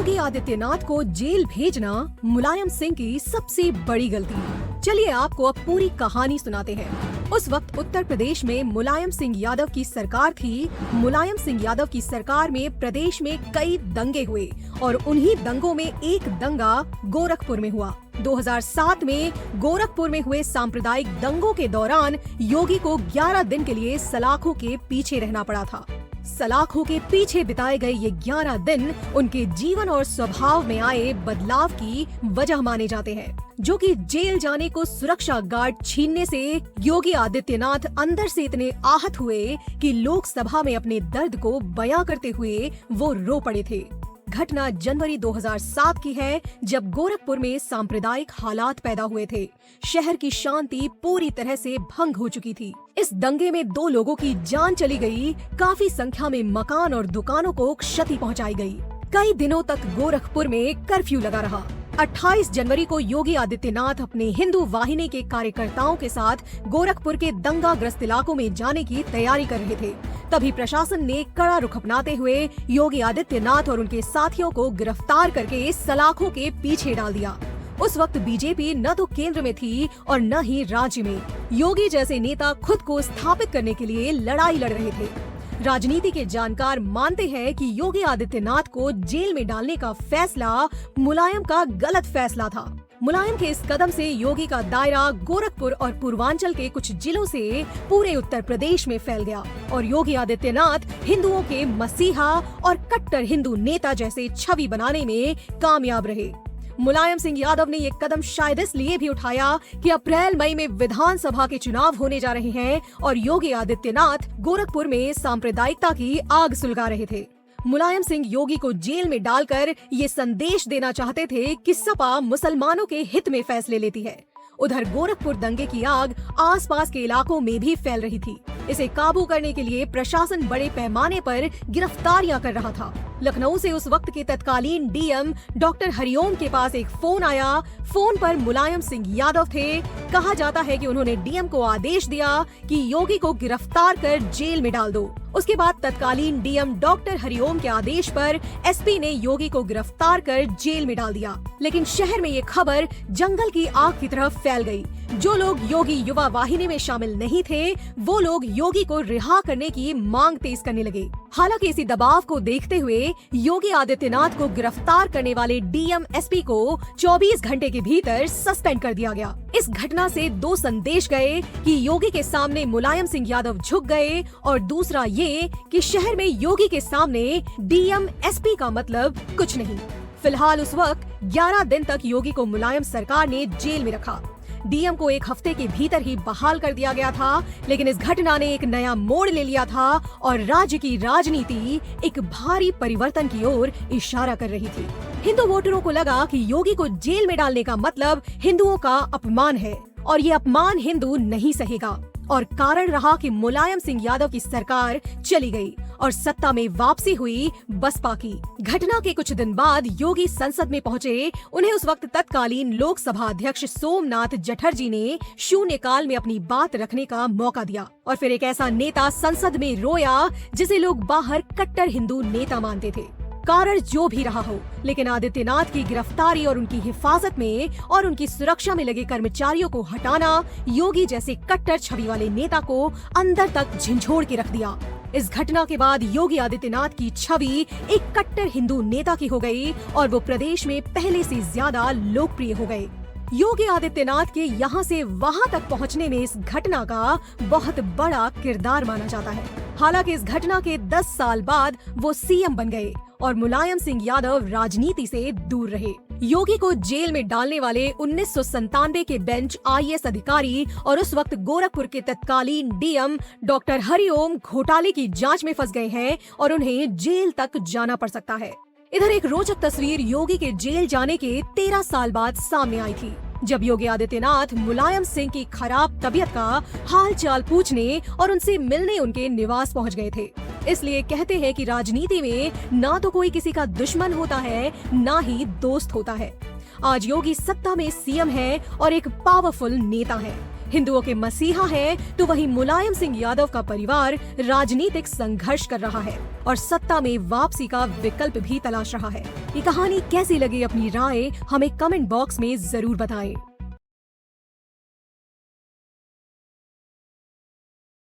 योगी आदित्यनाथ को जेल भेजना मुलायम सिंह की सबसे बड़ी गलती। चलिए आपको अब पूरी कहानी सुनाते हैं। उस वक्त उत्तर प्रदेश में मुलायम सिंह यादव की सरकार थी। मुलायम सिंह यादव की सरकार में प्रदेश में कई दंगे हुए और उन्हीं दंगों में एक दंगा गोरखपुर में हुआ। 2007 में गोरखपुर में हुए सांप्रदायिक दंगों के दौरान योगी को 11 दिन के लिए सलाखों के पीछे रहना पड़ा था। सलाखों के पीछे बिताए गए ये 11 दिन उनके जीवन और स्वभाव में आए बदलाव की वजह माने जाते हैं, जो कि जेल जाने को सुरक्षा गार्ड छीनने से योगी आदित्यनाथ अंदर से इतने आहत हुए कि लोकसभा में अपने दर्द को बयां करते हुए वो रो पड़े थे। घटना जनवरी 2007 की है, जब गोरखपुर में सांप्रदायिक हालात पैदा हुए थे। शहर की शांति पूरी तरह से भंग हो चुकी थी। इस दंगे में 2 लोगों की जान चली गई, काफी संख्या में मकान और दुकानों को क्षति पहुंचाई गई। कई दिनों तक गोरखपुर में कर्फ्यू लगा रहा। 28 जनवरी को योगी आदित्यनाथ अपने हिंदू वाहिनी के कार्यकर्ताओं के साथ गोरखपुर के दंगाग्रस्त इलाकों में जाने की तैयारी कर रहे थे। तभी प्रशासन ने कड़ा रुख अपनाते हुए योगी आदित्यनाथ और उनके साथियों को गिरफ्तार करके सलाखों के पीछे डाल दिया। उस वक्त बीजेपी न तो केंद्र में थी और न ही राज्य में। योगी जैसे नेता खुद को स्थापित करने के लिए लड़ाई लड़ रहे थे। राजनीति के जानकार मानते हैं कि योगी आदित्यनाथ को जेल में डालने का फैसला मुलायम का गलत फैसला था। मुलायम के इस कदम से योगी का दायरा गोरखपुर और पूर्वांचल के कुछ जिलों से पूरे उत्तर प्रदेश में फैल गया और योगी आदित्यनाथ हिंदुओं के मसीहा और कट्टर हिंदू नेता जैसे छवि बनाने में कामयाब रहे। मुलायम सिंह यादव ने ये कदम शायद इसलिए भी उठाया कि अप्रैल मई में विधानसभा के चुनाव होने जा रहे हैं और योगी आदित्यनाथ गोरखपुर में सांप्रदायिकता की आग सुलगा रहे थे। मुलायम सिंह योगी को जेल में डालकर ये संदेश देना चाहते थे कि सपा मुसलमानों के हित में फैसले लेती है। उधर गोरखपुर दंगे की आग आसपास के इलाकों में भी फैल रही थी। इसे काबू करने के लिए प्रशासन बड़े पैमाने पर गिरफ्तारियां कर रहा था। लखनऊ से उस वक्त के तत्कालीन डीएम डॉक्टर हरिओम के पास एक फोन आया। फोन पर मुलायम सिंह यादव थे। कहा जाता है कि उन्होंने डीएम को आदेश दिया कि योगी को गिरफ्तार कर जेल में डाल दो। उसके बाद तत्कालीन डीएम डॉक्टर हरिओम के आदेश पर एसपी ने योगी को गिरफ्तार कर जेल में डाल दिया। लेकिन शहर में ये खबर जंगल की आग की तरह फैल गई। जो लोग योगी युवा वाहिनी में शामिल नहीं थे, वो लोग योगी को रिहा करने की मांग तेज करने लगे। हालांकि इसी दबाव को देखते हुए योगी आदित्यनाथ को गिरफ्तार करने वाले डीएम एसपी को 24 घंटे के भीतर सस्पेंड कर दिया गया। इस घटना से 2 संदेश गए कि योगी के सामने मुलायम सिंह यादव झुक गए और दूसरा ये कि शहर में योगी के सामने डीएम एसपी का मतलब कुछ नहीं। फिलहाल उस वक्त 11 दिन तक योगी को मुलायम सरकार ने जेल में रखा। डीएम को 1 हफ्ते के भीतर ही बहाल कर दिया गया था, लेकिन इस घटना ने एक नया मोड़ ले लिया था और राज्य की राजनीति एक भारी परिवर्तन की ओर इशारा कर रही थी। हिंदू वोटरों को लगा कि योगी को जेल में डालने का मतलब हिंदुओं का अपमान है और ये अपमान हिंदू नहीं सहेगा। और कारण रहा कि मुलायम सिंह यादव की सरकार चली गई और सत्ता में वापसी हुई बसपा की। घटना के कुछ दिन बाद योगी संसद में पहुंचे। उन्हें उस वक्त तत्कालीन लोकसभा अध्यक्ष सोमनाथ चटर्जी ने शून्यकाल में अपनी बात रखने का मौका दिया और फिर एक ऐसा नेता संसद में रोया जिसे लोग बाहर कट्टर हिंदू नेता मानते थे। कारण जो भी रहा हो, लेकिन आदित्यनाथ की गिरफ्तारी और उनकी हिफाजत में और उनकी सुरक्षा में लगे कर्मचारियों को हटाना योगी जैसे कट्टर छवि वाले नेता को अंदर तक झंझोड़ के रख दिया। इस घटना के बाद योगी आदित्यनाथ की छवि एक कट्टर हिंदू नेता की हो गई और वो प्रदेश में पहले से ज्यादा लोकप्रिय हो गए। योगी आदित्यनाथ के यहाँ से वहाँ तक पहुँचने में इस घटना का बहुत बड़ा किरदार माना जाता है। हालांकि इस घटना के 10 साल बाद वो सीएम बन गए और मुलायम सिंह यादव राजनीति से दूर रहे। योगी को जेल में डालने वाले 1997 के बेंच आईएएस अधिकारी और उस वक्त गोरखपुर के तत्कालीन डीएम डॉक्टर हरिओम घोटाले की जांच में फंस गए हैं और उन्हें जेल तक जाना पड़ सकता है। इधर एक रोचक तस्वीर योगी के जेल जाने के 13 साल बाद सामने आई थी, जब योगी आदित्यनाथ मुलायम सिंह की खराब तबीयत का हाल चाल पूछने और उनसे मिलने उनके निवास पहुंच गए थे। इसलिए कहते हैं कि राजनीति में ना तो कोई किसी का दुश्मन होता है, ना ही दोस्त होता है। आज योगी सत्ता में सीएम है और एक पावरफुल नेता है। हिंदुओं के मसीहा हैं, तो वहीं मुलायम सिंह यादव का परिवार राजनीतिक संघर्ष कर रहा है और सत्ता में वापसी का विकल्प भी तलाश रहा है। ये कहानी कैसी लगी, अपनी राय हमें कमेंट बॉक्स में जरूर बताएं।